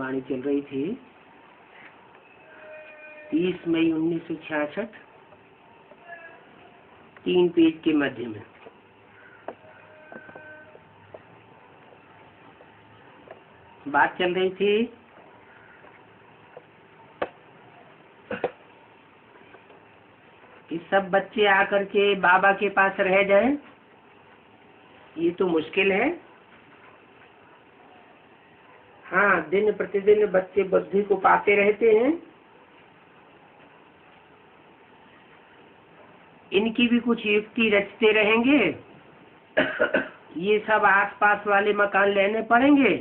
वाणी चल रही थी 30 मई 1966, 3 पेज के मध्य में। बात चल रही थी कि सब बच्चे आकर के बाबा के पास रह जाएं, ये तो मुश्किल है। हाँ, दिन प्रतिदिन बच्चे बुद्धि को पाते रहते हैं, इनकी भी कुछ युक्ति रचते रहेंगे। ये सब आसपास वाले मकान लेने पड़ेंगे।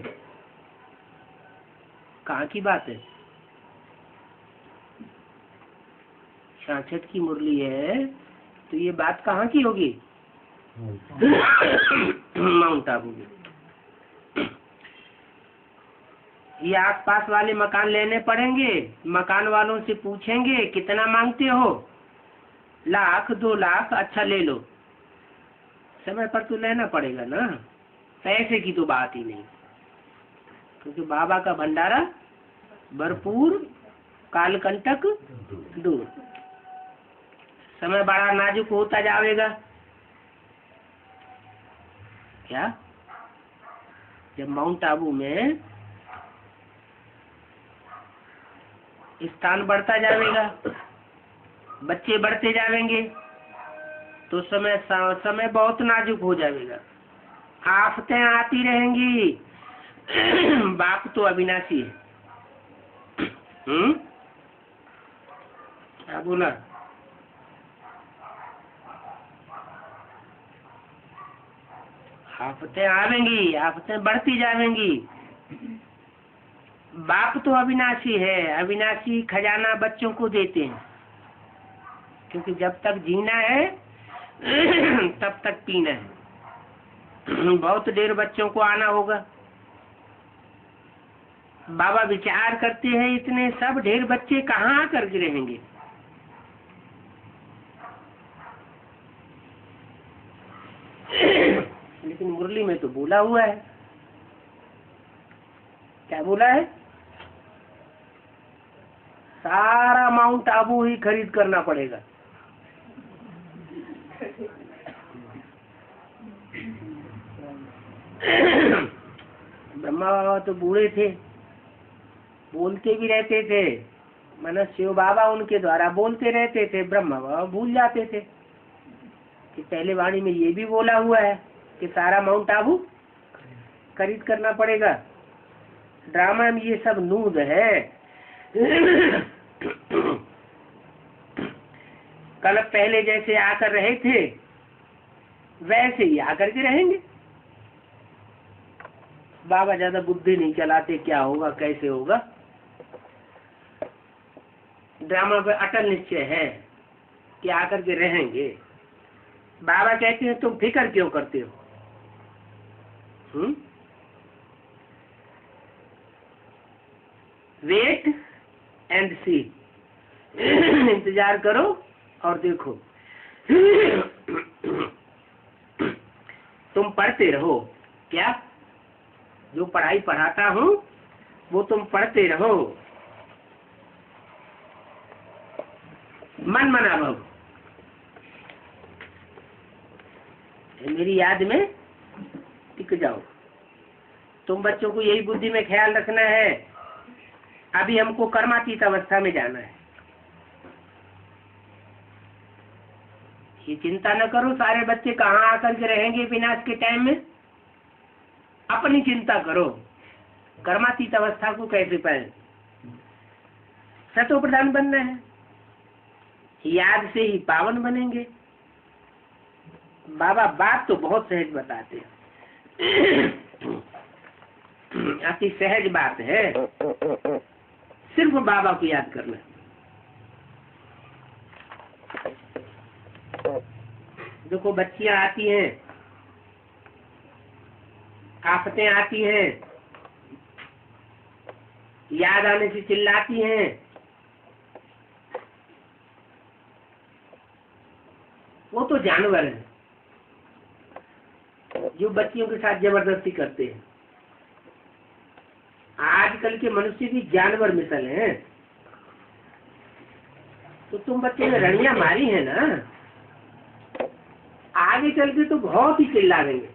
कहाँ की बात है? 66 की मुरली है, तो ये बात कहाँ की होगी? माउंट आबू की। ये आसपास वाले मकान लेने पड़ेंगे। मकान वालों से पूछेंगे कितना मांगते हो, 1 लाख 2 लाख, अच्छा ले लो। समय पर तो लेना पड़ेगा ना, पैसे की तो बात ही नहीं, क्योंकि बाबा का भंडारा भरपूर, कालकंटक दूर। समय बड़ा नाजुक होता जाएगा। क्या? जब माउंट आबू में स्थान बढ़ता जाएगा, बच्चे बढ़ते जाएंगे, तो समय बहुत नाजुक हो जाएगा। आफतें आती रहेंगी। बाप तो अविनाशी है। क्या बोला? आफतें आवेंगी, आफतें बढ़ती जाएंगी। बाप तो अविनाशी है। अविनाशी खजाना बच्चों को देते हैं, क्योंकि जब तक जीना है तब तक पीना है। बहुत देर बच्चों को आना होगा। बाबा विचार करते हैं, इतने सब ढेर बच्चे कहाँ आकर के रहेंगे। लेकिन मुरली में तो बोला हुआ है। क्या बोला है? सारा माउंट आबू ही खरीद करना पड़ेगा। ब्रह्मा बाबा तो बूढ़े थे, बोलते भी रहते थे। माना शिव बाबा उनके द्वारा बोलते रहते थे, ब्रह्मा बाबा भूल जाते थे कि पहले वाणी में ये भी बोला हुआ है कि सारा माउंट आबू खरीद करना पड़ेगा। ड्रामा में ये सब नूद है। कल पहले जैसे आकर रहे थे वैसे ही आकर के रहेंगे। बाबा ज्यादा बुद्धि नहीं चलाते, क्या होगा कैसे होगा। ड्रामा पे अटल निश्चय है कि आकर के रहेंगे। बाबा कहते हैं तुम फिक्र क्यों करते हो? वेट एंड सी। इंतजार करो और देखो। तुम पढ़ते रहो। क्या? जो पढ़ाई पढ़ाता हूँ वो तुम पढ़ते रहो। मन मना भव, मेरी याद में टिक जाओ। तुम बच्चों को यही बुद्धि में ख्याल रखना है, अभी हमको कर्मातीत अवस्था में जाना है। ये चिंता न करो सारे बच्चे कहाँ आकर के रहेंगे विनाश के टाइम में। अपनी चिंता करो, कर्मातीत अवस्था को कैसे पाए। सतो प्रधान बनना है, याद से ही पावन बनेंगे। बाबा बात तो बहुत सहज बताते हैं, अति सहज बात है। सिर्फ बाबा को याद करना। देखो बच्चियां आती हैं, आफतें आती हैं, याद आने से चिल्लाती हैं। वो तो जानवर है जो बच्चियों के साथ जबरदस्ती करते हैं। आज आजकल के मनुष्य भी जानवर मिसल हैं। तो तुम बच्चे ने रणियां मारी है ना, आगे चल के तो बहुत ही चिल्लाएंगे,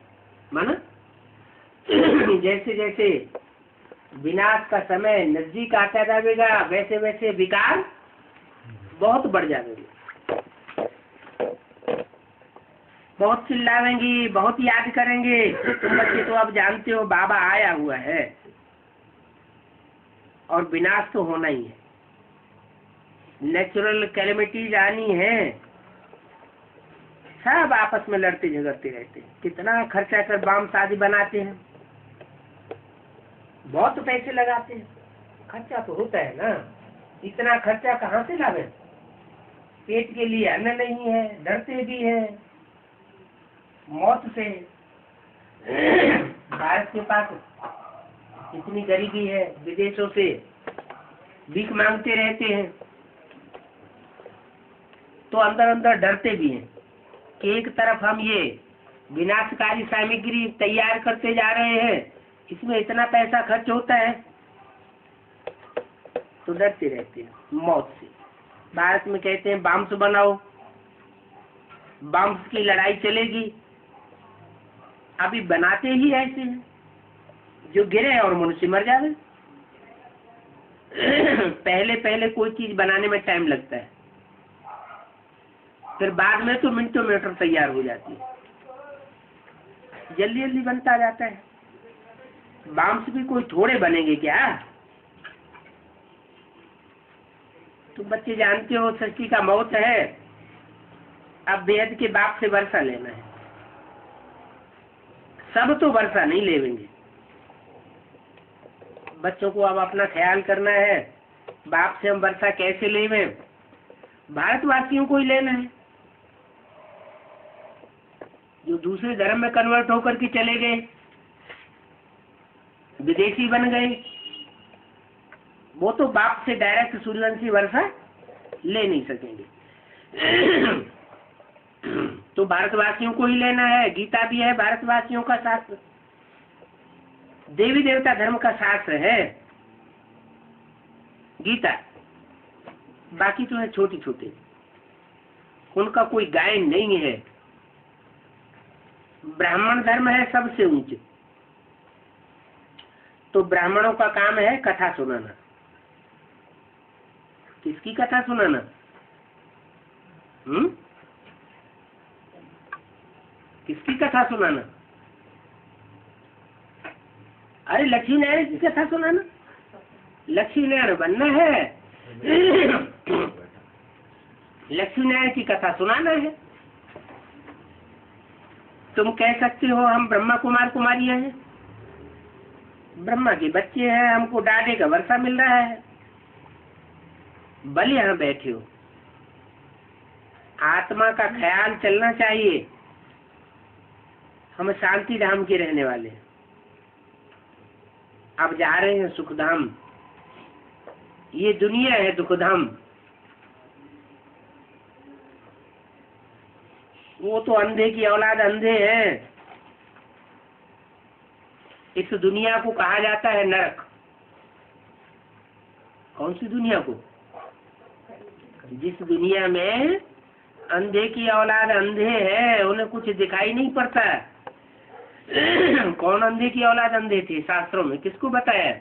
माना। जैसे जैसे विनाश का समय नजदीक आता जाएगा, वैसे वैसे विकार बहुत बढ़ जाएंगे, बहुत चिल्लाएंगी, बहुत याद करेंगे। तुम बच्चे तो अब जानते हो बाबा आया हुआ है और विनाश तो होना ही है, नेचुरल कैलेमिटीज आनी है। सब आपस में लड़ते झगड़ते रहते हैं, कितना खर्चा कर बाम शादी बनाते हैं, बहुत पैसे लगाते हैं, खर्चा तो होता है ना। इतना खर्चा कहाँ से लावे? पेट के लिए अन्न नहीं है, डरते भी हैं मौत से। भारत के पास इतनी गरीबी है, विदेशों से भीख मांगते रहते हैं, तो अंदर अंदर डरते भी हैं कि एक तरफ हम ये विनाशकारी सामग्री तैयार करते जा रहे हैं, इसमें इतना पैसा खर्च होता है, तो डरते रहते हैं मौत से। भारत में कहते हैं बम्स बनाओ, बम्स की लड़ाई चलेगी। अभी बनाते ही ऐसे हैं जो गिरे और मनुष्य मर जावे। पहले पहले कोई चीज बनाने में टाइम लगता है, फिर बाद में तो मिनटों मिनट तैयार हो जाती है, जल्दी जल्दी बनता जाता है। बम्स भी कोई थोड़े बनेंगे क्या? तो बच्चे जानते हो सृष्टि का मौत है, अब बेहद के बाप से वर्षा लेना है। सब तो वर्षा नहीं लेवेंगे, बच्चों को अब अपना ख्याल करना है। बाप से हम वर्षा कैसे लेवे? भारतवासियों को ही लेना है। जो दूसरे धर्म में कन्वर्ट होकर के चले गए, विदेशी बन गए, वो तो बाप से डायरेक्ट सूर्यवंशी वर्षा ले नहीं सकेंगे। तो भारतवासियों को ही लेना है। गीता भी है भारतवासियों का शास्त्र, देवी देवता धर्म का शास्त्र है गीता। बाकी तो है छोटे छोटे, उनका कोई गायन नहीं है। ब्राह्मण धर्म है सबसे ऊंचे, तो ब्राह्मणों का काम है कथा सुनाना। किसकी कथा सुनाना? किसकी कथा सुनाना? अरे लक्ष्मी नारायण की कथा सुनाना। लक्ष्मी नारायण बनना है, लक्ष्मी नारायण की कथा सुनाना है। तुम कह सकते हो हम ब्रह्मा कुमार कुमारियां हैं, ब्रह्मा के बच्चे हैं, हमको डाढ़े का वर्षा मिल रहा है, बल यहाँ बैठे हो। आत्मा का ख्याल चलना चाहिए। हम शांति धाम के रहने वाले हैं, अब जा रहे हैं सुखधाम। ये दुनिया है दुखधाम। वो तो अंधे की औलाद अंधे हैं। इस दुनिया को कहा जाता है नरक। कौन सी दुनिया को? जिस दुनिया में अंधे की औलाद अंधे हैं, उन्हें कुछ दिखाई नहीं पड़ता। कौन अंधे की औलाद अंधे थे शास्त्रों में? किसको बताया?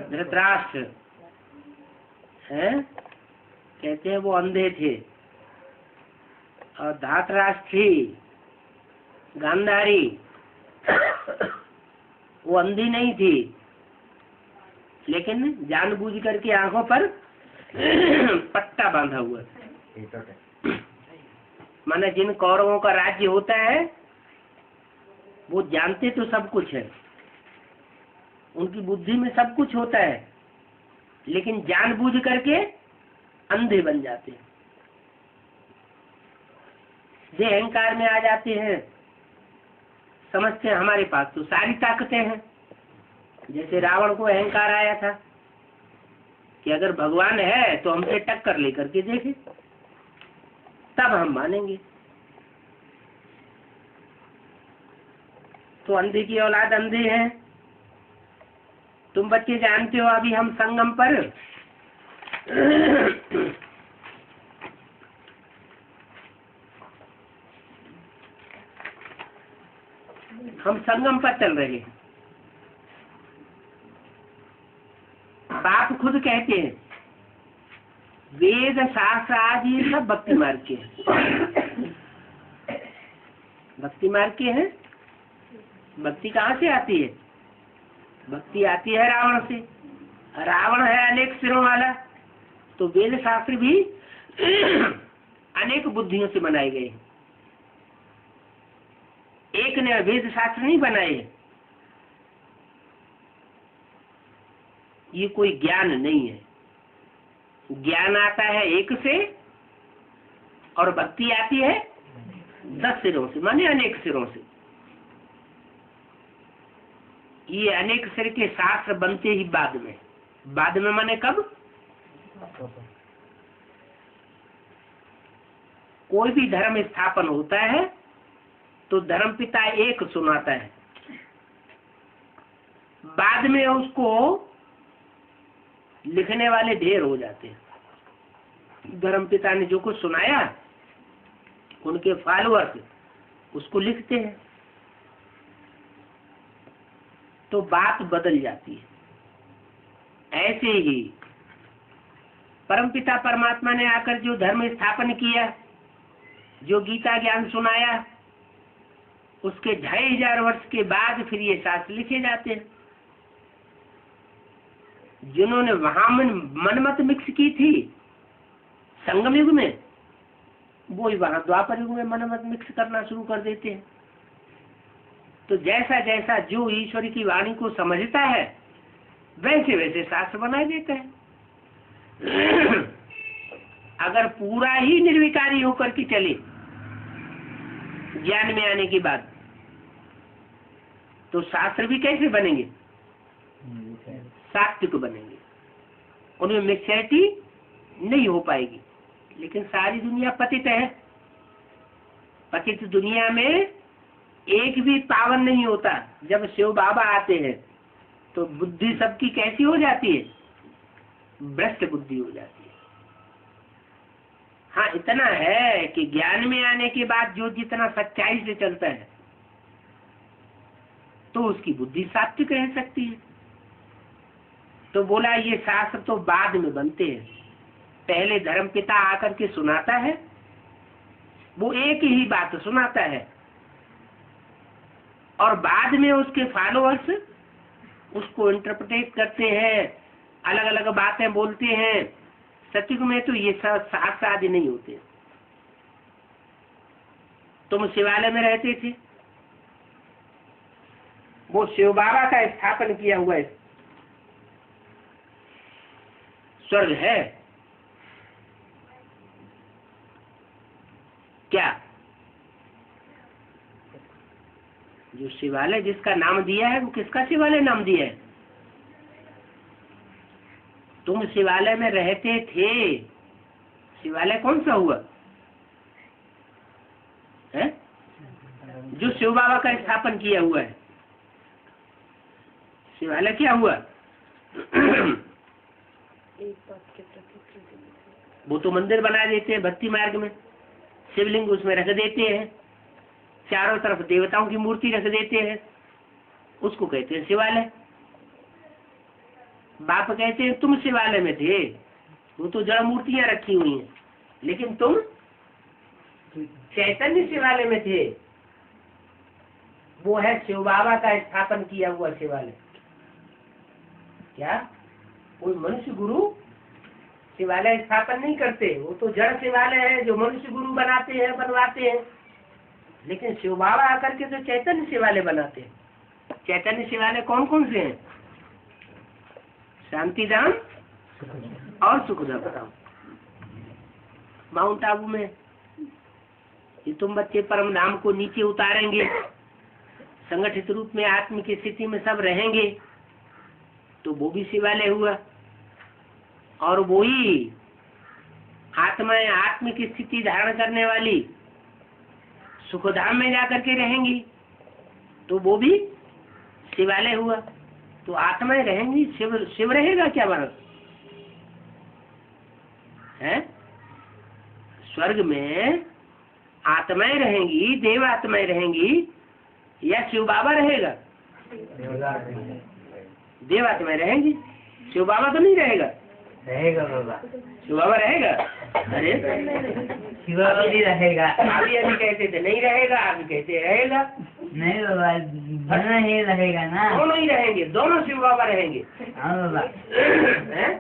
धृतराष्ट्र है, कहते हैं वो अंधे थे। और धातराष्ट्र थी गांधारी, वो अंधी नहीं थी, लेकिन जानबूझ करके आंखों पर पट्टा बांधा हुआ था। माने जिन कौरवों का राज्य होता है वो जानते तो सब कुछ है, उनकी बुद्धि में सब कुछ होता है, लेकिन जानबूझ करके अंधे बन जाते हैं, जे अहंकार में आ जाते हैं। समझते हैं हमारे पास तो सारी ताकतें हैं। जैसे रावण को अहंकार आया था कि अगर भगवान है तो हमसे टक्कर लेकर के देखे, तब हम मानेंगे। तो अंधे की औलाद अंधे हैं, तुम बच्चे जानते हो अभी हम संगम पर हम संगम पर चल रहे हैं। बाप खुद कहते हैं वेद शास्त्र आदि सब भक्ति मार्ग के हैं। भक्ति मार्ग के हैं। भक्ति कहाँ से आती है? भक्ति आती है रावण से। रावण है अनेक सिरों वाला, तो वेद शास्त्र भी अनेक बुद्धियों से बनाए गए। एक ने वेद शास्त्र नहीं बनाए। ये कोई ज्ञान नहीं है। ज्ञान आता है एक से और भक्ति आती है 10 सिरों से, माने अनेक सिरों से। ये अनेक सिर के शास्त्र बनते ही बाद में माने कब? कोई भी धर्म स्थापन होता है तो धर्म पिता एक सुनाता है, बाद में उसको लिखने वाले ढेर हो जाते हैं। धर्म पिता ने जो कुछ सुनाया उनके फॉलोअर्स उसको लिखते हैं, तो बात बदल जाती है। ऐसे ही परमपिता परमात्मा ने आकर जो धर्म स्थापन किया, जो गीता ज्ञान सुनाया, उसके 2500 वर्ष के बाद फिर ये शास्त्र लिखे जाते हैं। जिन्होंने वहां मनमत मिक्स की थी संगम युग में, वो ही वहां द्वापर युग में मनमत मिक्स करना शुरू कर देते हैं। तो जैसा जैसा जो ईश्वर की वाणी को समझता है वैसे वैसे शास्त्र बना देता है। अगर पूरा ही निर्विकारी होकर के चले ज्ञान में आने के बाद, तो शास्त्र भी कैसे बनेंगे? सात्विक बनेंगे। उनमें मैच्योरिटी नहीं हो पाएगी। लेकिन सारी दुनिया पतित है। पतित दुनिया में एक भी पावन नहीं होता। जब शिव बाबा आते हैं तो बुद्धि सबकी कैसी हो जाती है? भ्रष्ट बुद्धि हो जाती है। हाँ, इतना है कि ज्ञान में आने के बाद जो जितना सच्चाई से चलता है तो उसकी बुद्धि सात्विक रह सकती है। तो बोला ये शास्त्र तो बाद में बनते हैं। पहले धर्म पिता आकर के सुनाता है, वो एक ही बात सुनाता है, और बाद में उसके फॉलोअर्स उसको इंटरप्रेट करते हैं, अलग अलग बातें बोलते हैं। सत्युग में तो ये शास्त्र आदि नहीं होते। तुम शिवालय में रहते थे, वो शिव बाबा का स्थापन किया हुआ है स्वर्ग है क्या? जो शिवालय जिसका नाम दिया है वो किसका शिवालय नाम दिया है? तुम शिवालय में रहते थे। शिवालय कौन सा हुआ है? जो शिव बाबा का स्थापन किया हुआ है। शिवालय क्या हुआ? वो तो मंदिर बना देते हैं भक्ति मार्ग में, शिवलिंग उसमें रख देते हैं, चारों तरफ देवताओं की मूर्ति रख देते हैं, उसको कहते हैं शिवालय। बाप कहते हैं तुम शिवालय में थे, वो तो जड़ मूर्तियां रखी हुई हैं, लेकिन तुम चैतन्य शिवालय में थे। वो है शिव बाबा का स्थापन किया हुआ शिवालय। क्या कोई मनुष्य गुरु शिवालय स्थापन नहीं करते? वो तो जड़ शिवालय है जो मनुष्य गुरु बनाते हैं, बनवाते हैं। लेकिन शिव बाबा आकर के तो चैतन्य शिवालय बनाते हैं। चैतन्य शिवालय कौन कौन से हैं? शांतिधाम और सुखधाम। बताओ। माउंट आबू में ये तुम बच्चे परम धाम को नीचे उतारेंगे, संगठित रूप में आत्मिक स्थिति में सब रहेंगे, तो वो भी शिवालय हुआ। और वो ही आत्माएं आत्मिक स्थिति धारण करने वाली सुखधाम में जाकर के रहेंगी, तो वो भी शिवालय हुआ। तो आत्माएं रहेंगी, शिव शिव रहेगा क्या वहाँ है? स्वर्ग में आत्माएं रहेंगी, देव आत्माएं रहेंगी या शिव बाबा रहेगा? देव आत्माएं रहेंगी, शिव बाबा तो नहीं रहेगा। रहेगा बाबा, शिव बाबा रहेगा? अरे शिव बाबा भी रहेगा। अभी अभी कहते थे नहीं रहेगा, अभी कहते रहेगा। नहीं बाबा, दोनों ही रहेगा ना। दोनों ही रहेंगे, दोनों शिव बाबा रहेंगे। हाँ बाबा। हैं?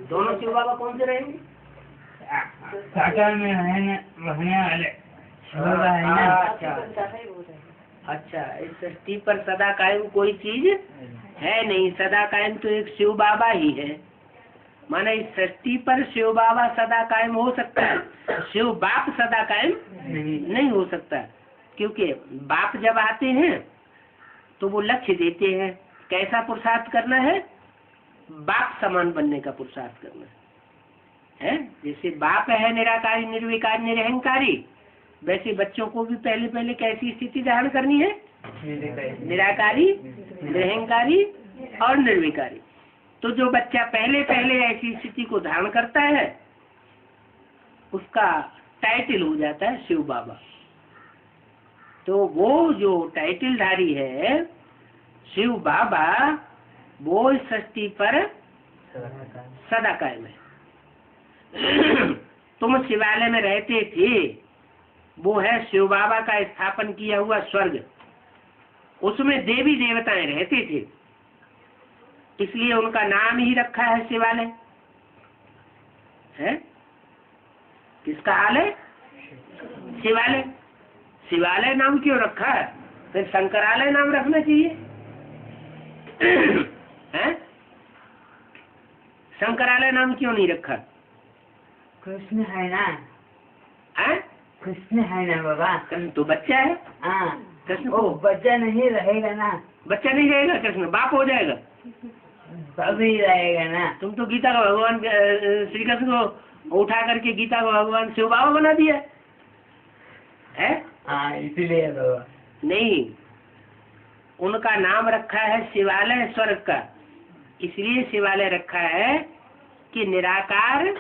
दोनों शिव बाबा कौन से रहेंगे? साकार में रहने वाले शिव बाबा है ना। अच्छा, इस सृष्टि पर सदा कायम कोई चीज है नहीं, सदा कायम तो एक शिव बाबा ही है। माने इस सृष्टि पर शिव बाबा सदा कायम हो सकता है, शिव बाप सदा कायम नहीं हो सकता, क्योंकि बाप जब आते हैं तो वो लक्ष्य देते हैं, कैसा पुरुषार्थ करना है? बाप समान बनने का पुरुषार्थ करना है। जैसे बाप है निराकारी निर्विकारी निरहंकारी, वैसे बच्चों को भी पहले पहले कैसी स्थिति धारण करनी है? निराकारी, निरहंकारी और निर्विकारी। तो जो बच्चा पहले पहले ऐसी स्थिति को धारण करता है उसका टाइटल हो जाता है शिव बाबा। तो वो जो टाइटल धारी है शिव बाबा, वो इस सृष्टि पर सदा कायम है। तुम शिवालय में रहते थे, वो है शिव बाबा का स्थापन किया हुआ स्वर्ग, उसमें देवी देवताएं रहते थे, इसलिए उनका नाम ही रखा है शिवालय। है किसका हाल है? शिवालय। शिवालय नाम क्यों रखा है? फिर शंकरालय नाम रखना चाहिए। है? शंकरालय नाम क्यों नहीं रखा? कृष्ण है ना। है? कृष्ण है ना बाबा। कृष्ण तो बच्चा है। हाँ, कृष्ण वो बच्चा नहीं रहेगा ना। बच्चा नहीं रहेगा, कृष्ण बाप हो जाएगा। बाप ही रहेगा ना। तुम तो गीता का भगवान श्री कृष्ण को उठा करके गीता का भगवान शिव बाबा बना दिया है। हाँ, इसीलिए बाबा। नहीं, उनका नाम रखा है शिवालय स्वर्ग का, इसलिए शिवालय रखा है कि निराकार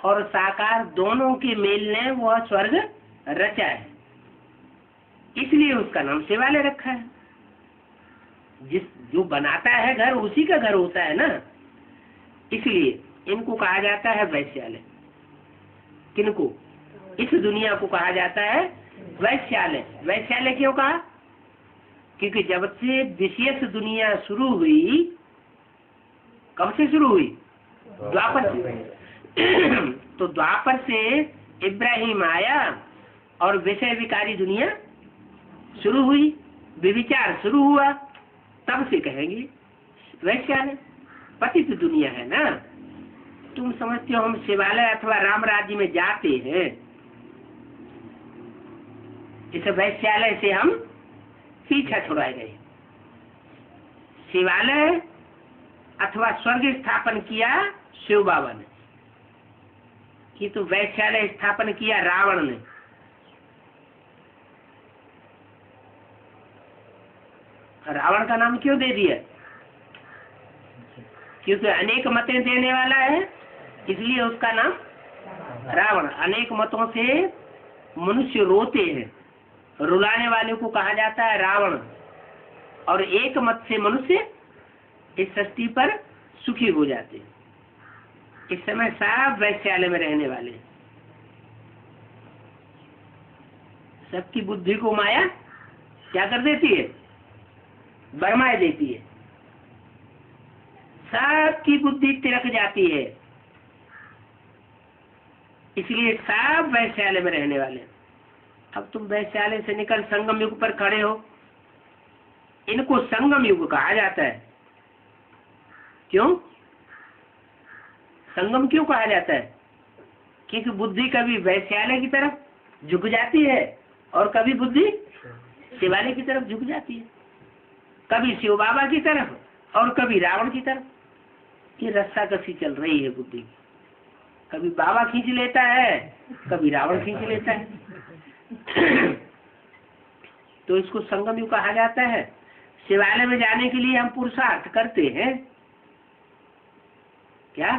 और साकार दोनों के मेल ने वह स्वर्ग रचा है, इसलिए उसका नाम शिवालय रखा है। जो बनाता है घर उसी का घर होता है ना, इसलिए इनको कहा जाता है वैश्यालय। किनको? इस दुनिया को कहा जाता है वैश्यालय। वैश्यालय क्यों कहा? क्योंकि जब से विशेष दुनिया शुरू हुई, कब से शुरू हुई? द्वापर से। तो द्वापर से इब्राहिम आया और विषय विकारी दुनिया शुरू हुई, विविचार शुरू हुआ, तब से कहेंगे वैश्यालय। पतित दुनिया है ना। तुम समझते हो हम शिवालय अथवा राम राज्य में जाते हैं, इस वैश्यालय से हम पीछा छुड़ाए गए। शिवालय अथवा स्वर्ग स्थापन किया शिव बाबा ने, कि तो वैश्यालय स्थापन किया रावण ने। रावण का नाम क्यों दे दिया? क्योंकि अनेक मतें देने वाला है, इसलिए उसका नाम रावण। अनेक मतों से मनुष्य रोते हैं, रुलाने वाले को कहा जाता है रावण, और एक मत से मनुष्य इस सृष्टि पर सुखी हो जाते हैं। इस समय सब वैश्यालय में रहने वाले, सबकी बुद्धि को माया क्या कर देती है? बरमाए देती है। सबकी बुद्धि तिरक जाती है, इसलिए सब वैश्यालय में रहने वाले। अब तुम वैश्यालय से निकल संगम युग पर खड़े हो, इनको संगम युग कहा जाता है। क्यों संगम क्यों कहा जाता है? क्योंकि बुद्धि कभी वैश्यालय की तरफ झुक जाती है और कभी बुद्धि शिवालय की तरफ झुक जाती है, कभी शिव बाबा की तरफ और कभी रावण की तरफ। ये रस्सा कसी चल रही है बुद्धि की, कभी बाबा खींच लेता है, कभी रावण खींच लेता है। तो इसको संगम युग कहा जाता है। शिवालय में जाने के लिए हम पुरुषार्थ करते हैं क्या?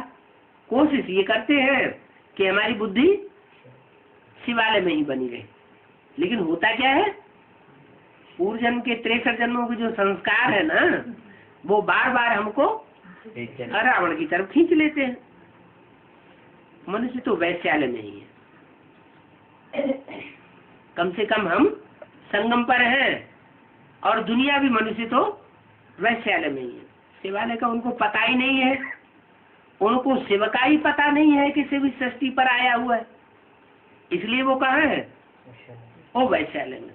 कोशिश ये करते हैं कि हमारी बुद्धि शिवालय में ही बनी रहे। लेकिन होता क्या है, पूर्व जन्म के 63 जन्मों के जो संस्कार है ना, वो बार बार हमको रावण की तरफ खींच लेते हैं। मनुष्य तो वैश्यालय में ही है। कम से कम हम संगम पर हैं, और दुनिया भी मनुष्य तो वैश्यालय में ही है। शिवालय का उनको पता ही नहीं है, उनको शिव का ही पता नहीं है कि शिव इस सृष्टि पर आया हुआ है, इसलिए वो कहाँ है? वो वैश्यालय में।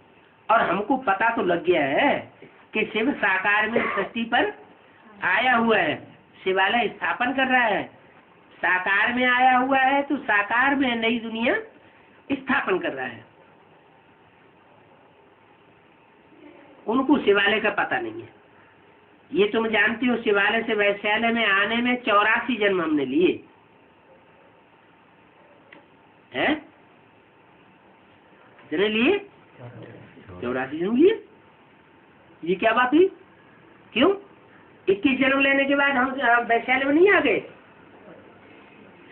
और हमको पता तो लग गया है कि शिव साकार में सृष्टि पर आया हुआ है, शिवालय स्थापन कर रहा है। साकार में आया हुआ है तो साकार में नई दुनिया स्थापन कर रहा है। उनको शिवालय का पता नहीं है। ये तुम जानती हो, शिवालय से वैश्यालय में आने में 84 जन्म हमने लिए हैं। कितने लिए? 84 जन्म लिए। ये क्या बात हुई? क्यों 21 जन्म लेने के बाद हम वैश्यालय में नहीं आ गए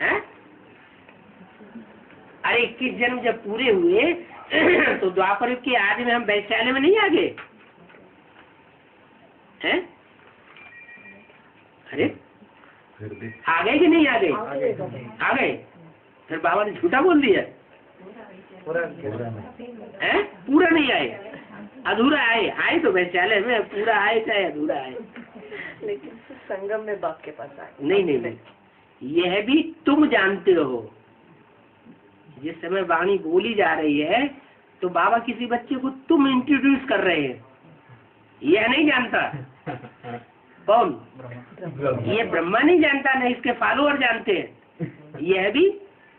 हैं? अरे 21 जन्म जब पूरे हुए तो द्वापर युग के आदि में हम वैश्यालय में नहीं आ गए हैं? अरे आ गए कि नहीं आ गए? आ गए। फिर बाबा ने झूठा बोल दिया है? पूरा नहीं आए, अधूरा आए। आए तो वैश्यालय में, पूरा आए चाहे अधूरा आए। लेकिन संगम में बाप के पास आए। नहीं नहीं नहीं, यह भी तुम जानते हो। जिस समय वाणी बोली जा रही है तो बाबा किसी बच्चे को तुम इंट्रोड्यूस कर रहे हैं, यह नहीं जानता। कौन? ये ब्रह्मा नहीं जानता, नहीं इसके फॉलोअर जानते हैं। यह भी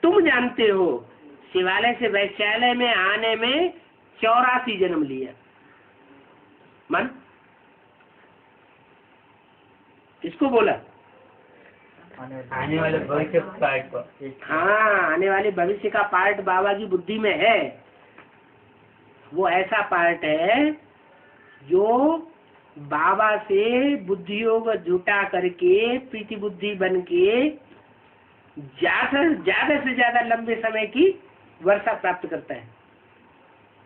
तुम जानते हो। शिवालय से वैश्यालय में आने में 84 जन्म लिया। मन किसको बोला? आने वाले भविष्य पार्ट को। हाँ, आने वाले भविष्य का पार्ट बाबा की बुद्धि में है। वो ऐसा पार्ट है जो बाबा से बुद्धि योग जुटा करके प्रीति बुद्धि बन के ज्यादा से ज्यादा लंबे समय की वर्षा प्राप्त करता है।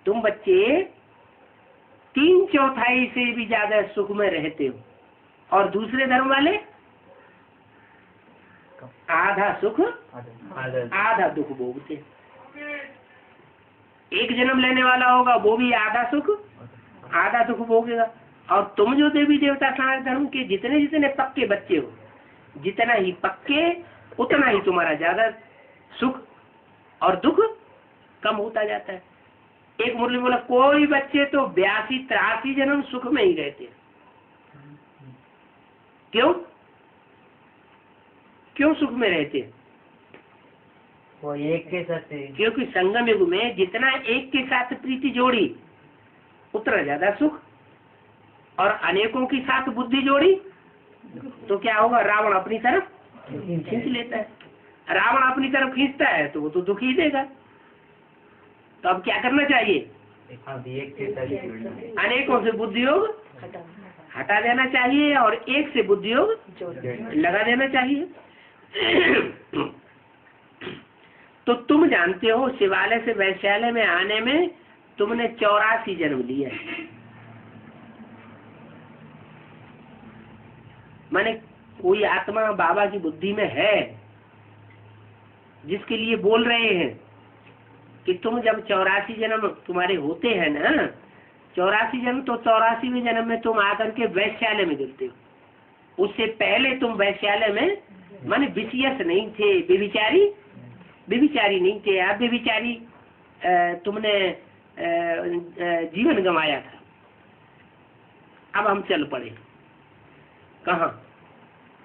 तुम बच्चे 3/4 से भी ज्यादा सुख में रहते हो, और दूसरे धर्म वाले आधा सुख आधा दुख भोगते। एक जन्म लेने वाला होगा वो भी आधा सुख आधा दुख भोगेगा। और तुम जो देवी देवता सनातन धर्म के जितने जितने पक्के बच्चे हो, जितना ही पक्के उतना ही तुम्हारा ज्यादा सुख और दुख कम होता जाता है। एक मुरली बोला, कोई बच्चे तो 82-83 जन्म सुख में ही रहते हैं। क्यों क्यों सुख में रहते हैं? वो एक के साथ। क्योंकि संगम युग में जितना एक के साथ प्रीति जोड़ी उतना ज्यादा सुख, और अनेकों के साथ बुद्धि जोड़ी तो क्या होगा? रावण अपनी तरफ खींच लेता है। रावण अपनी तरफ खींचता है तो वो तो दुख ही देगा। तो अब क्या करना चाहिए? एक के साथ अनेकों से बुद्धि योग हटा देना चाहिए और एक से बुद्धि योग लगा देना चाहिए। तो तुम जानते हो, शिवालय से वैश्यालय में आने में तुमने 84 जन्म लिए। माने कोई आत्मा बाबा की बुद्धि में है जिसके लिए बोल रहे हैं कि तुम जब 84 जन्म तुम्हारे होते हैं ना, 84 जन्म, तो 84वें जन्म में तुम आकर के वैश्यालय में गिरते हो। उससे पहले तुम वैश्यालय में माने विषयस नहीं थे, व्यभिचारी नहीं थे। आप व्यभिचारी तुमने जीवन गंवाया था। अब हम चल पड़े कहाँ?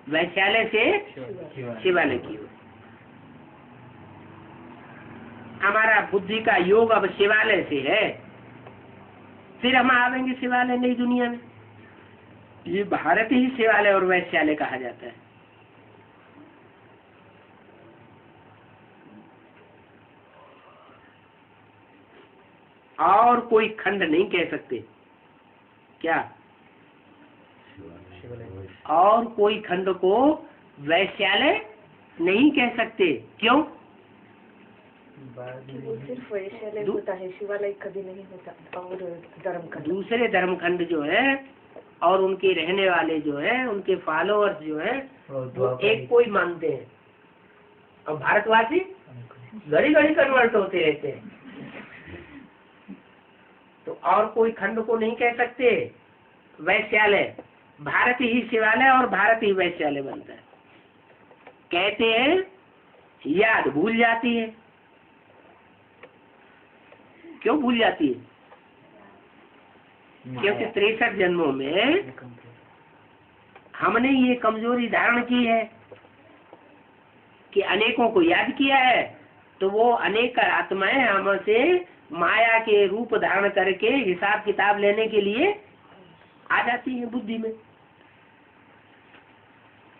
वैश्यालय से शिवालय की ओर। हमारा बुद्धि का योग अब शिवालय से है, फिर हम आवेंगे शिवालय नई दुनिया में। ये भारत ही शिवालय और वैश्यालय कहा जाता है। और कोई खंड नहीं कह सकते। क्या और कोई खंड को वैश्यालय नहीं कह सकते। क्यों? कि वो सिर्फ वैश्यालय होता है, शिवालय कभी नहीं होता। और धर्मखंड, दूसरे धर्मखंड जो है और उनके रहने वाले जो है, उनके फॉलोअर्स जो है, वो एक को ही मानते हैं। और भारतवासी घड़ी घड़ी कन्वर्ट होते रहते हैं। तो और कोई खंड को नहीं कह सकते वैश्यालय। भारत ही शिवालय और भारत ही वैश्यालय बनता है। कहते हैं याद भूल जाती है। क्यों भूल जाती है? क्योंकि 63 जन्मों में हमने ये कमजोरी धारण की है कि अनेकों को याद किया है, तो वो अनेक आत्माएं हमसे माया के रूप धारण करके हिसाब किताब लेने के लिए आ जाती है बुद्धि में।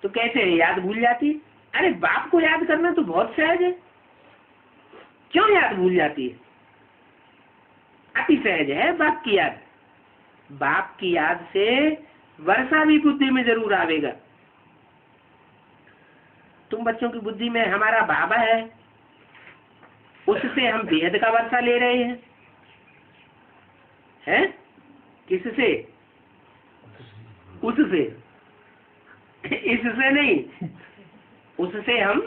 तो कैसे याद भूल जाती? अरे बाप को याद करना तो बहुत सहज है, क्यों याद भूल जाती है? अति सहज है बाप की याद। बाप की याद से वर्षा भी बुद्धि में जरूर आवेगा। तुम बच्चों की बुद्धि में हमारा बाबा है, उससे हम बेहद का वर्षा ले रहे हैं। किससे? उससे, इससे नहीं, उससे हम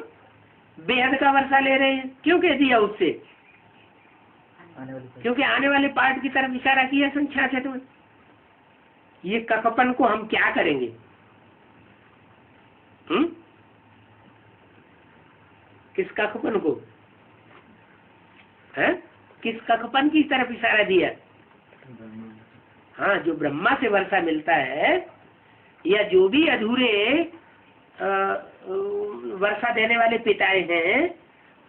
बेहद का वर्षा ले रहे हैं। क्यों कह दिया उससे? क्योंकि आने वाले पार्ट की तरफ इशारा किया संख्या छठ में। ये ककपन को हम क्या करेंगे? किस ककपन को है? किस ककपन की तरफ इशारा दिया? हाँ, जो ब्रह्मा से वर्षा मिलता है, या जो भी अधूरे वर्षा देने वाले पिताएं हैं,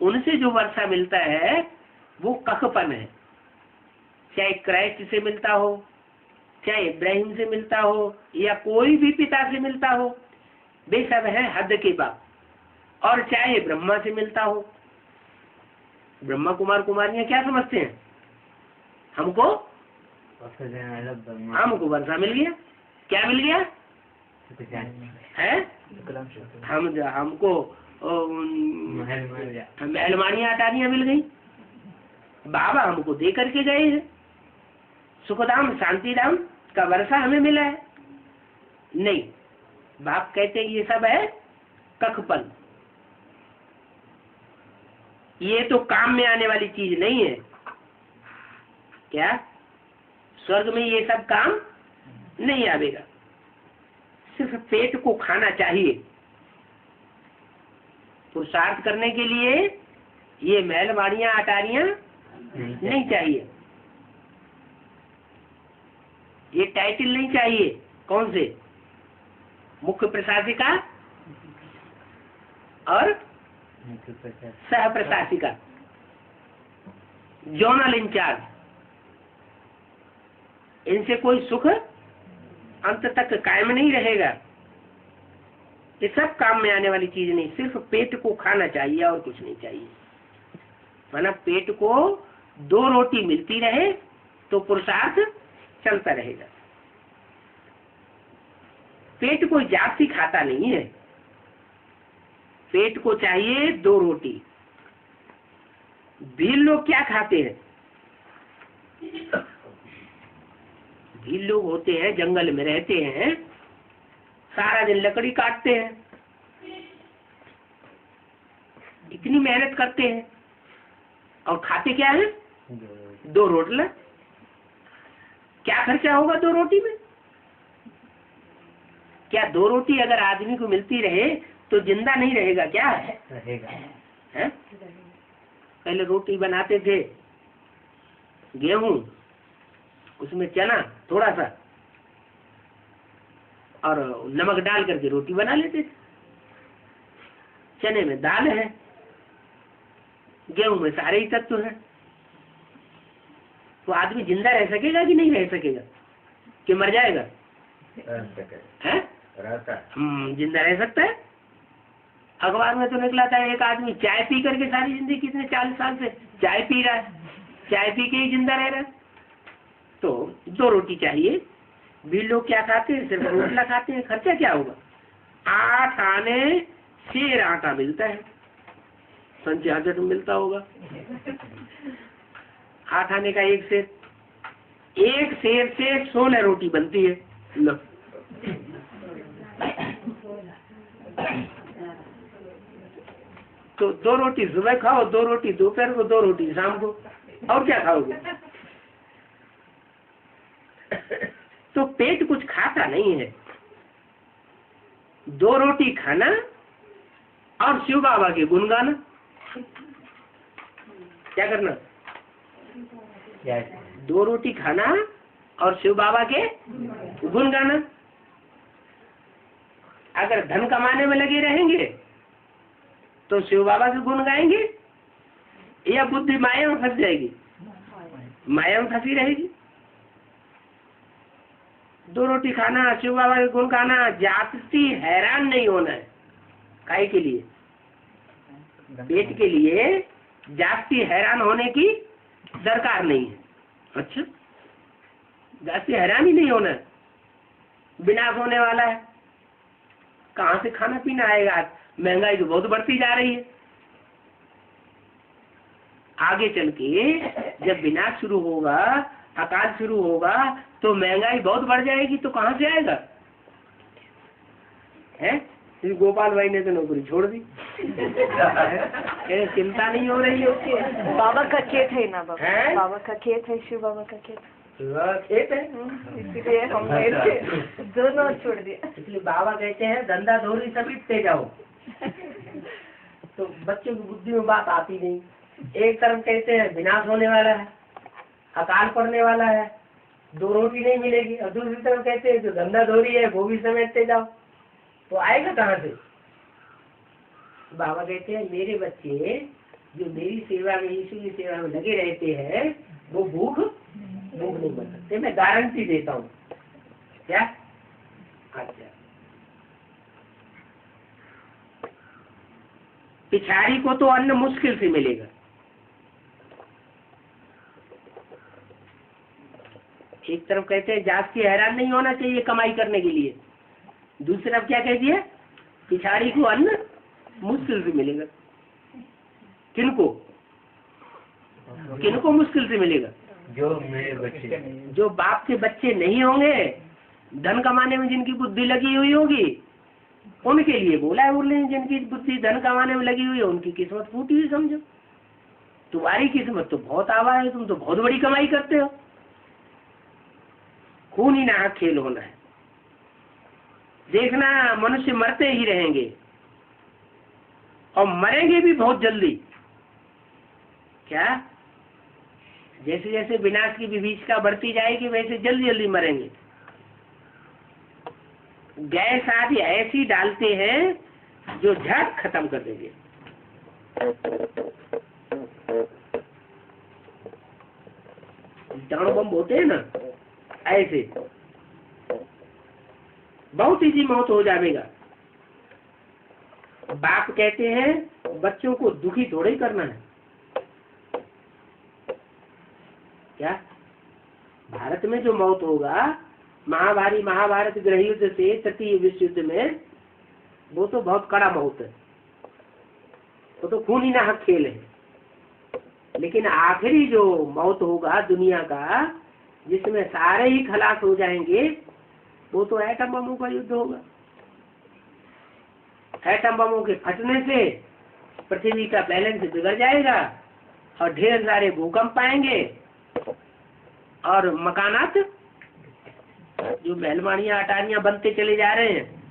उनसे जो वर्षा मिलता है वो ककपन है। चाहे क्राइस्ट से मिलता हो, चाहे इब्राहिम से मिलता हो, या कोई भी पिता से मिलता हो, वे सब है हद के बाप। और चाहे ब्रह्मा से मिलता हो, ब्रह्मा कुमार कुमारियां क्या समझते हैं? हमको वर्षा मिल गया। क्या मिल गया है? हमको अलमारियां अटारियां मिल गई। बाबा हमको दे करके गए हैं। सुखधाम शांतिधाम का वर्षा हमें मिला है। नहीं, बाप कहते हैं ये सब है कखपन। ये तो काम में आने वाली चीज नहीं है। क्या स्वर्ग में ये सब काम नहीं आवेगा? सिर्फ पेट को खाना चाहिए। पुरुषार्थ करने के लिए ये महल माड़ियां अटारियां नहीं चाहिए। ये टाइटल नहीं चाहिए। कौन से? मुख्य प्रशासिका और सह प्रशासिका, जोनल इंचार्ज। इनसे कोई सुख अंत तक कायम नहीं रहेगा। ये सब काम में आने वाली चीज नहीं। सिर्फ पेट को खाना चाहिए और कुछ नहीं चाहिए। माना पेट को 2 रोटी मिलती रहे तो पुरुषार्थ चलता रहेगा। पेट कोई जाति खाता नहीं है। पेट को चाहिए 2 रोटी। भील लोग क्या खाते हैं? भील लोग होते हैं, जंगल में रहते हैं, सारा दिन लकड़ी काटते हैं, इतनी मेहनत करते हैं, और खाते क्या है? 2 रोटला। क्या खर्चा होगा 2 रोटी में? क्या 2 रोटी अगर आदमी को मिलती रहे तो जिंदा नहीं रहेगा? क्या रहेगा? है? पहले रोटी बनाते थे, गेहूं, उसमें चना थोड़ा सा और नमक डाल करके रोटी बना लेते थे। चने में दाल है, गेहूं में सारे ही तत्व हैं। तो आदमी जिंदा रह सकेगा कि नहीं रह सकेगा? कि मर जाएगा? है? जिंदा रह सकता है। अखबार में तो निकला था एक आदमी चाय पी करके सारी जिंदगी, कितने 40 साल से चाय पी रहा है, चाय पी के ही जिंदा रह रहा है। तो 2 रोटी चाहिए। भी लोग क्या खाते हैं, सिर्फ रोटला खाते हैं, खर्चा क्या होगा? 8 आने शेर आटा मिलता है, संचार मिलता होगा। 8 आने का एक शेर से 16 रोटी बनती है। लो तो 2 रोटी सुबह खाओ, 2 रोटी दोपहर को, 2 रोटी शाम को, और क्या खाओगे? तो पेट कुछ खाता नहीं है। 2 रोटी खाना और शिव बाबा के गुण गाना। क्या करना? 2 रोटी खाना और शिव बाबा के गुण गाना। अगर धन कमाने में लगे रहेंगे तो शिव बाबा के गुण गाएंगे, या बुद्धि माया में फंस जाएगी? माया में फंसी रहेगी। 2 रोटी खाना, शिव बाबा के गुण गाना, जाति हैरान नहीं होना है। काय के लिए? पेट के लिए जाति हैरान होने की दरकार नहीं है। अच्छा, जाति हैरान ही नहीं होना है। विनाश होने वाला है, कहाँ से खाना पीना आएगा? महंगाई तो बहुत बढ़ती जा रही है। आगे चल के जब विनाश शुरू होगा, अकाल शुरू होगा, तो महंगाई बहुत बढ़ जाएगी, तो कहाँ से आएगा? है गोपाल भाई ने तो नौकरी छोड़ दी। चिंता नहीं हो रही है? बाबा का खेत है ना बाबा, हैं? बाबा का खेत है, शिव बाबा का खेत, खेत है, इसीलिए हमने दोनों छोड़ दिया। इसलिए बाबा कहते हैं धंधा धोरी समेटते जाओ। तो बच्चों की बुद्धि में बात आती नहीं। एक तरफ कहते हैं विनाश होने वाला है, अकाल पड़ने वाला है, 2 रोटी नहीं मिलेगी, और दूसरी तरफ कहते हैं जो धंधा धोरी है वो भी समेटते जाओ। तो आएगा कहाँ से? बाबा कहते हैं मेरे बच्चे जो मेरी सेवा में, यीशु की सेवा में लगे रहते हैं, वो भूख नहीं बन सकते। मैं गारंटी देता हूँ। क्या? अच्छा, पिछाड़ी को तो अन्न मुश्किल से मिलेगा। एक तरफ कहते हैं जाति हैरान नहीं होना चाहिए कमाई करने के लिए, दूसरी तरफ क्या कह दिया? पिछाड़ी को अन्न मुश्किल से मिलेगा। किनको मुश्किल से मिलेगा? जो मेरे बच्चे, जो बाप के बच्चे नहीं होंगे, धन कमाने में जिनकी बुद्धि लगी हुई होगी, उनके लिए बोला है बोले, जिनकी बुद्धि धन कमाने में लगी हुई है उनकी किस्मत फूटी हुई समझो। तुम्हारी किस्मत तो बहुत आवा है, तुम तो बहुत बड़ी कमाई करते हो। खून ही ना खेल होना है। देखना मनुष्य मरते ही रहेंगे, और मरेंगे भी बहुत जल्दी। क्या? जैसे जैसे विनाश की विभीषिका बढ़ती जाएगी वैसे जल्दी जल्दी मरेंगे। गैस आदि ऐसी डालते हैं जो झट खत्म कर देंगे। डाउन बम होते हैं ना, ऐसे बहुत इजी मौत हो जाएगा। बाप कहते हैं बच्चों को दुखी थोड़ा ही करना है। क्या? भारत में जो मौत होगा महाभारत गृह युद्ध से तृतीय विश्व युद्ध में, वो तो बहुत कड़ा मौत है, वो तो खून ही नाहक खेल है। लेकिन आखिरी जो मौत होगा दुनिया का, जिसमें सारे ही खलास हो जाएंगे, वो तो एटम बमों का युद्ध होगा। एटम बमों के फटने से पृथ्वी का बैलेंस बिगड़ जाएगा, और ढेर सारे भूकंप आएंगे, और मकानात जो महलमानियां अटारियां बनते चले जा रहे हैं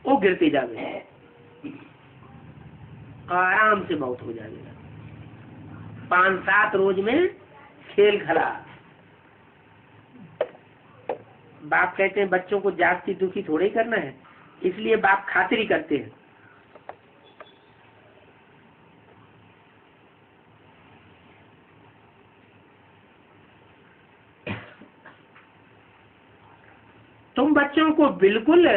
वो गिरते जाएंगे, आराम से मौत हो जाएगा। 5-7 रोज में खेल खराब। बाप कहते हैं बच्चों को जाति दुखी थोड़ा ही करना है, इसलिए बाप खातिरी करते हैं। तुम बच्चों को बिल्कुल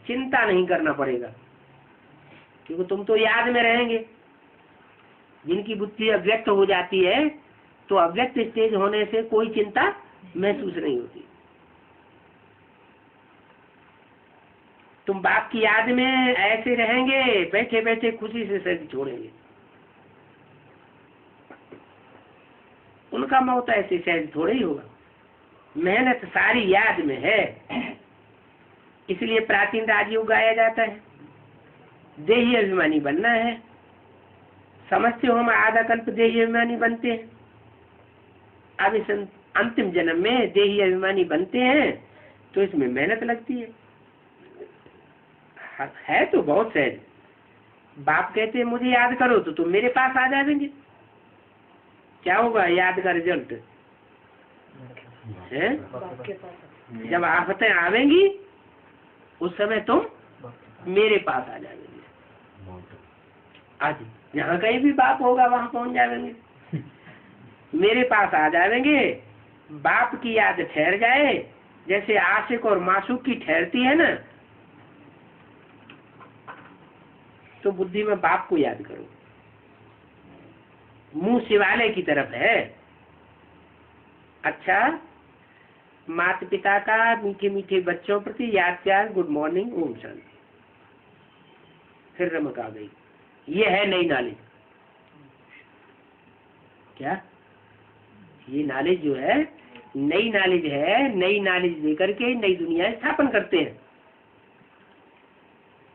चिंता नहीं करना पड़ेगा, क्योंकि तुम तो याद में रहेंगे। जिनकी बुद्धि अव्यक्त हो जाती है, तो अव्यक्त स्टेज होने से कोई चिंता महसूस नहीं होती। तुम बाप की याद में ऐसे रहेंगे, बैठे बैठे खुशी से शरीर छोड़ेंगे। उनका मौत ऐसे शरीर थोड़े ही होगा। मेहनत सारी याद में है, इसलिए प्राचीन राजयोग गाया जाता है। देही अभिमानी बनना है, समझते हो हम आधा कल्प देही अभिमानी बनते हैं, अब इस अंतिम जन्म में देही अभिमानी बनते हैं, तो इसमें मेहनत लगती है तो बहुत सहज। बाप कहते हैं मुझे याद करो, तो तुम मेरे पास आ जाएंगे। क्या होगा याद का रिजल्ट है? बाप के पास जब आफतें आवेंगी उस समय तुम मेरे पास आ जाएंगे। आज जहाँ कहीं भी बाप होगा वहाँ पहुँच जाएंगे, मेरे पास आ जाएंगे। बाप की याद ठहर जाए, जैसे आशिक और मासूक की ठहरती है ना, तो बुद्धि में बाप को याद करो। मुंह शिवालय की तरफ है। अच्छा, माता पिता का मीठे मीठे बच्चों प्रति याद प्यार, गुड मॉर्निंग, ओम शांति। फिर रमक आ गई। ये है नई नॉलेज। क्या ये नॉलेज जो है नई नॉलेज है। नई नॉलेज लेकर के नई दुनिया स्थापन करते हैं।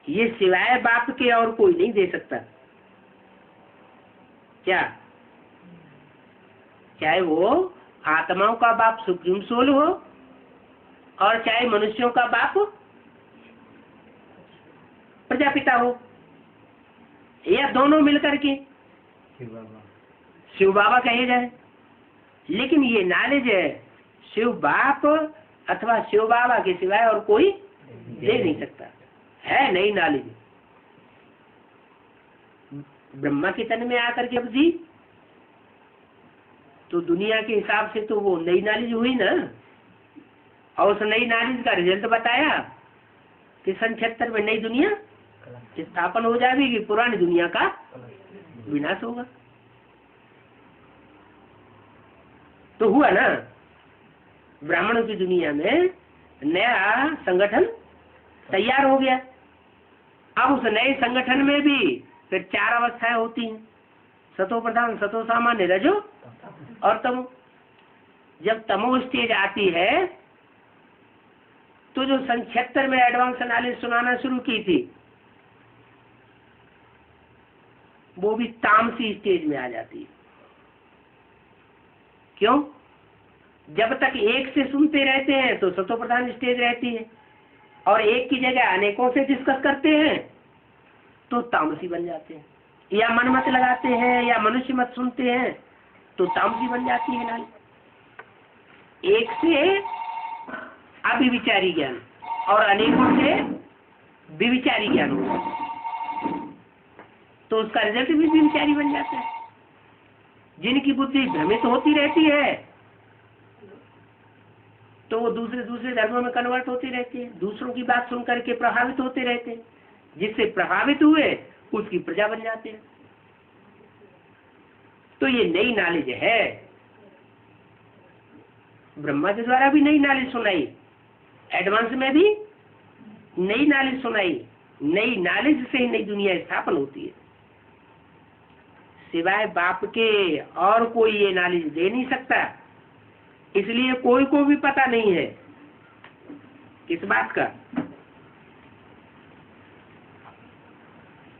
ये सिवाय बाप के और कोई नहीं दे सकता। क्या चाहे वो आत्माओं का बाप सुप्रीम सोल हो, और चाहे मनुष्यों का बाप प्रजापिता हो, या दोनों मिलकर के शिव बाबा कहे जाए। लेकिन ये नॉलेज है शिव बाप अथवा शिव बाबा के सिवाय और कोई दे नहीं सकता। है नई नॉलेज। ब्रह्मा के तन में आकर के अब दी, तो दुनिया के हिसाब से तो वो नई नॉलेज हुई ना। और उस नई नॉलेज का रिजल्ट बताया कि सन 76 में नई दुनिया स्थापन हो जाएगी, पुरानी दुनिया का विनाश होगा। तो हुआ ना, ब्राह्मणों की दुनिया में नया संगठन तैयार हो गया। अब उस नए संगठन में भी फिर 4 अवस्थाएं होती हैं, सतो प्रधान, सतो सामान्य, रजो और तमो। जब तमो स्टेज आती है तो जो सन 76 में एडवांस नॉलेज सुनाना शुरू की थी, वो भी तामसी स्टेज में आ जाती है। क्यों? जब तक एक से सुनते रहते हैं तो सतो प्रधान स्टेज रहती है, और एक की जगह अनेकों से डिस्कस करते हैं तो तामसी बन जाते हैं। या मन मत लगाते हैं या मनुष्य मत सुनते हैं तो तामसी बन जाती है नाली। एक से अभिविचारी ज्ञान और अनेकों से विविचारी ज्ञान होगा, तो उसका रिजल्ट भी विविचारी बन जाता है। जिनकी बुद्धि भ्रमित होती रहती है तो वो दूसरे दूसरे धर्मों में कन्वर्ट होती रहती है, दूसरों की बात सुन करके प्रभावित होते रहते हैं। जिससे प्रभावित हुए उसकी प्रजा बन जाते हैं। तो ये नई नॉलेज है। ब्रह्मा के द्वारा भी नई नॉलेज सुनाई, एडवांस में भी नई नॉलेज सुनाई। नई नॉलेज से ही नई दुनिया स्थापन होती है। सिवाय बाप के और कोई ये नॉलेज दे नहीं सकता। इसलिए कोई को भी पता नहीं है किस बात का,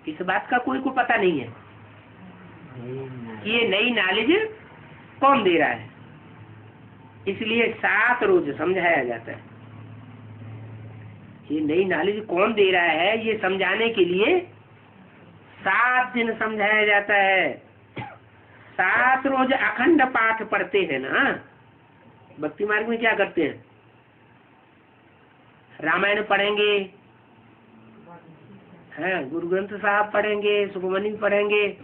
इस बात का कोई को पता नहीं है कि ये नई नॉलेज कौन दे रहा है। इसलिए 7 रोज समझाया जाता है। ये नई नॉलेज कौन दे रहा है ये समझाने के लिए 7 दिन समझाया जाता है। 7 रोज अखंड पाठ पढ़ते हैं ना। भक्ति मार्ग में क्या करते हैं? रामायण पढ़ेंगे, हैं, गुरु ग्रंथ साहब पढ़ेंगे, सुखमनी पढ़ेंगे,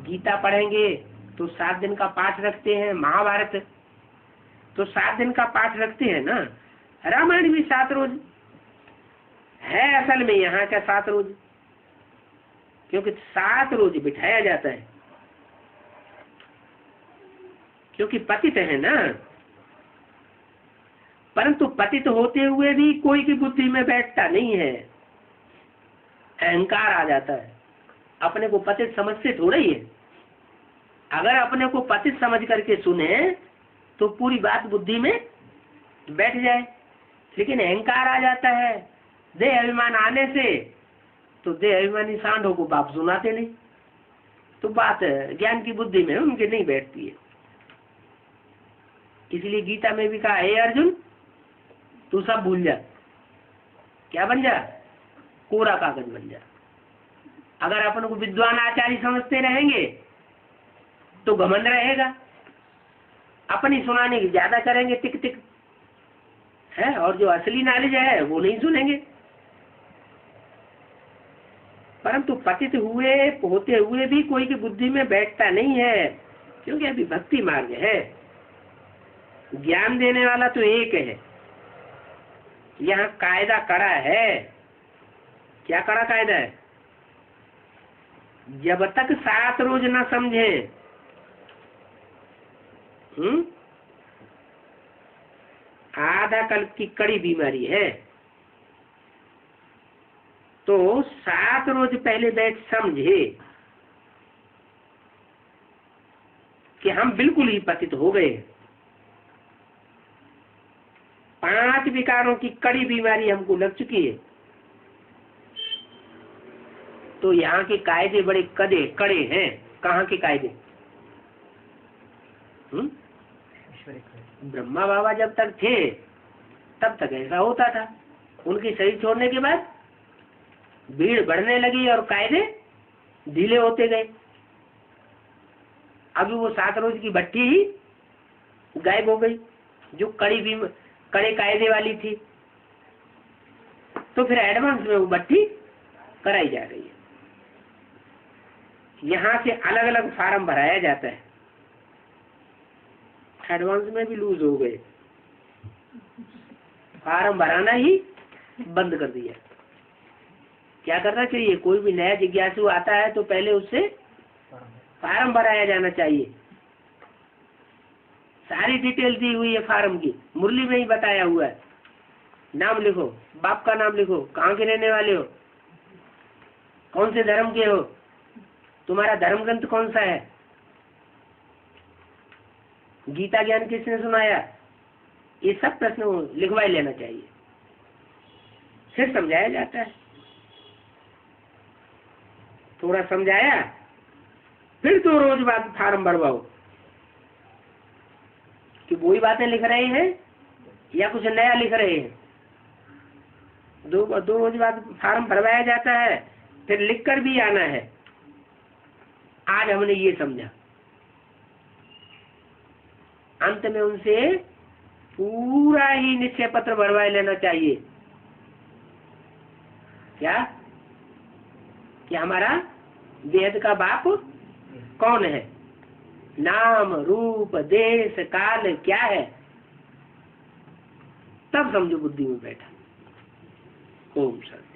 गीता पढ़ेंगे, तो 7 दिन का पाठ रखते हैं। महाभारत तो 7 दिन का पाठ रखते हैं ना। रामायण भी 7 रोज है। असल में यहाँ का 7 रोज, क्योंकि 7 रोज बिठाया जाता है, क्योंकि पतित है ना। परंतु पतित होते हुए भी कोई की बुद्धि में बैठता नहीं है, अहंकार आ जाता है। अपने को पतित समझते थोड़ा ही है। अगर अपने को पतित समझ करके सुने तो पूरी बात बुद्धि में बैठ जाए, लेकिन अहंकार आ जाता है देह अभिमान आने से, तो देह अभिमानी सांडों को बाप सुनाते नहीं, तो बात ज्ञान की बुद्धि में उनके नहीं बैठती है। इसलिए गीता में भी कहा, हे अर्जुन तू सब भूल जा, क्या बन जा, कोरा कागज बन जा। अगर अपन को विद्वान आचार्य समझते रहेंगे तो घमंड रहेगा, अपनी सुनाने की ज्यादा करेंगे टिक टिक है, और जो असली नॉलेज है वो नहीं सुनेंगे। परंतु पतित होते हुए भी कोई की बुद्धि में बैठता नहीं है, क्योंकि अभी भक्ति मार्ग है। ज्ञान देने वाला तो एक है। यहाँ कायदा कड़ा है। क्या कड़ा कायदा है? जब तक 7 रोज न समझे, आधा कल्प की कड़ी बीमारी है, तो 7 रोज पहले बैठ समझे कि हम बिल्कुल ही पतित हो गए। 5 विकारों की कड़ी बीमारी हमको लग चुकी है। तो यहाँ के कायदे बड़े कड़े हैं। कहाँ के कायदे? ब्रह्मा बाबा जब तक थे तब तक ऐसा होता था। उनके शरीर छोड़ने के बाद भीड़ बढ़ने लगी और कायदे ढीले होते गए। अभी वो 7 रोज की भट्टी ही गायब हो गई, जो कड़े कायदे वाली थी। तो फिर एडवांस में वो भट्टी कराई जा रही है। यहाँ से अलग अलग फार्म भराया जाता है। एडवांस में भी लूज हो गए, फार्म भराना ही बंद कर दिया। क्या करना चाहिए? कोई भी नया जिज्ञासु आता है तो पहले उससे फार्म भराया जाना चाहिए। सारी डिटेल दी हुई है फार्म की, मुरली में ही बताया हुआ है। नाम लिखो, बाप का नाम लिखो, कहाँ के रहने वाले हो, कौन से धर्म के हो, तुम्हारा धर्म ग्रंथ कौन सा है, गीता ज्ञान किसने सुनाया, ये सब प्रश्न लिखवा लेना चाहिए। फिर समझाया जाता है। थोड़ा समझाया, फिर 2 रोज बाद फार्म भरवाओ कि वही बातें लिख रहे हैं या कुछ नया लिख रहे हैं। 2 रोज बाद फार्म भरवाया जाता है, फिर लिखकर भी आना है। आज हमने ये समझा। अंत में उनसे पूरा ही निश्चय पत्र भरवा लेना चाहिए। क्या कि हमारा वेद का बाप कौन है, नाम रूप देश काल क्या है, तब समझो बुद्धि में बैठा। ओम शांति।